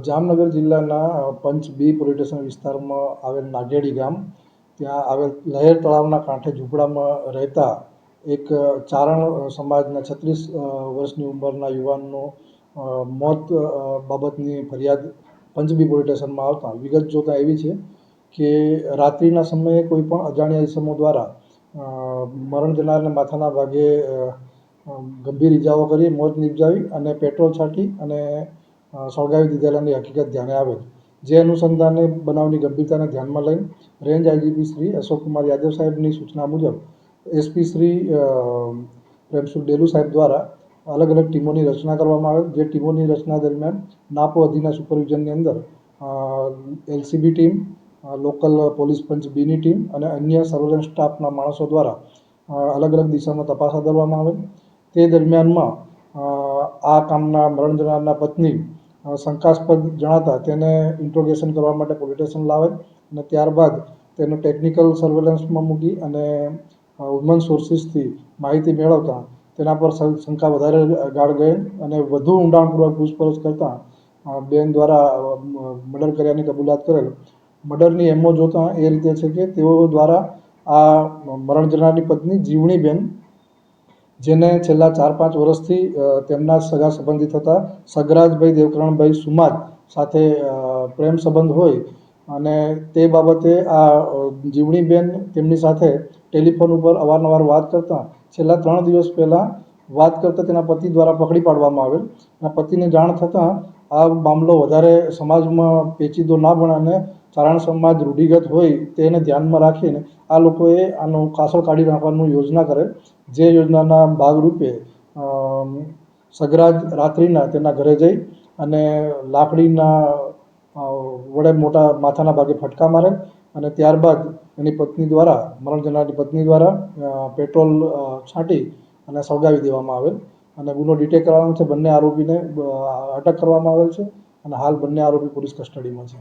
જામનગર જિલ્લાના પંચ બી police station વિસ્તારમાં આવેલ નાગેડી ગામ ત્યાં આવેલ લહેર તળાવના કાંઠે ઝૂંપડામાં રહેતા એક ચારણ સમાજના 36 વર્ષની ઉંમરના યુવાનનું મોત બાબતની ફરિયાદ પંચ બી પોલીસ સ્ટેશનમાં આવતા વિગત જોતાં એવી છે કે રાત્રિના સમયે કોઈ પણ અજાણ્યા ઇસમો દ્વારા મરણ જનારને માથાના ભાગે ગંભીર ઇજાઓ કરી મોત નિપજાવી અને પેટ્રોલ છાંટી અને સળગાવી દીધેલાની હકીકત ધ્યાને આવેલ, જે અનુસંધાને બનાવની ગંભીરતાને ધ્યાનમાં લઈને રેન્જ આઈજીપી શ્રી અશોકકુમાર યાદવ સાહેબની સૂચના મુજબ એસપી શ્રી પ્રેમસુખ ડેલુ સાહેબ દ્વારા અલગ અલગ ટીમોની રચના કરવામાં આવેલ, જે ટીમોની રચના દરમિયાન નાપો અધીના સુપરવિઝનની અંદર એલસીબી ટીમ, લોકલ પોલીસ પંચ બીની ટીમ અને અન્ય સર્વેલન્સ સ્ટાફના માણસો દ્વારા અલગ અલગ દિશામાં તપાસ હાથ ધરવામાં આવેલ. તે દરમિયાનમાં આ કામના મરણ જનારના પત્ની શંકાસ્પદ જણાતા તેને ઇન્ટ્રોગેશન કરવા માટે પોલીસ સ્ટેશન લાવેલ અને ત્યારબાદ તેને ટેકનિકલ સર્વેલન્સમાં મૂકી અને હ્યુમન સોર્સિસથી માહિતી મેળવતા તેના પર શંકા વધારે ગાઢ ગયેલ અને વધુ ઊંડાણપૂર્વક પૂછપરછ કરતાં બેન દ્વારા મર્ડર કર્યાની કબૂલાત કરેલ. મર્ડરની એમો જોતાં એ રીતે છે કે તેઓ દ્વારા આ મરણ જનારની પત્ની જીવણીબેન, જેને છેલ્લા 4-5 વર્ષથી તેમના સગા સંબંધિત હતા સગરાજભાઈ દેવકરણભાઈ સુમાજ સાથે પ્રેમ સંબંધ હોય અને તે બાબતે આ જીવણીબેન તેમની સાથે ટેલિફોન ઉપર અવારનવાર વાત કરતા છેલ્લા 3 દિવસ પહેલાં વાત કરતાં તેના પતિ દ્વારા પકડી પાડવામાં આવેલ અને પતિને જાણ થતાં આ મામલો વધારે સમાજમાં પેચીદો ના બને અને ચારણ સમાજ રૂઢિગત હોય તેને ધ્યાનમાં રાખીને આ લોકોએ આનો કાસળ કાઢી નાખવાની યોજના કરેલ, જે યોજનાના ભાગરૂપે સગરાજ રાત્રિના તેના ઘરે જઈ અને લાકડીના વડે મોટા માથાના ભાગે ફટકા મારેલ અને ત્યારબાદ એની પત્ની દ્વારા મરણ જનારની પત્ની દ્વારા પેટ્રોલ છાંટી અને સળગાવી દેવામાં આવેલ અને ગુનો ડિટેક્ટ કરવાનો છે. બંને આરોપીને અટક કરવામાં આવેલ છે અને હાલ બંને આરોપી પોલીસ કસ્ટડીમાં છે.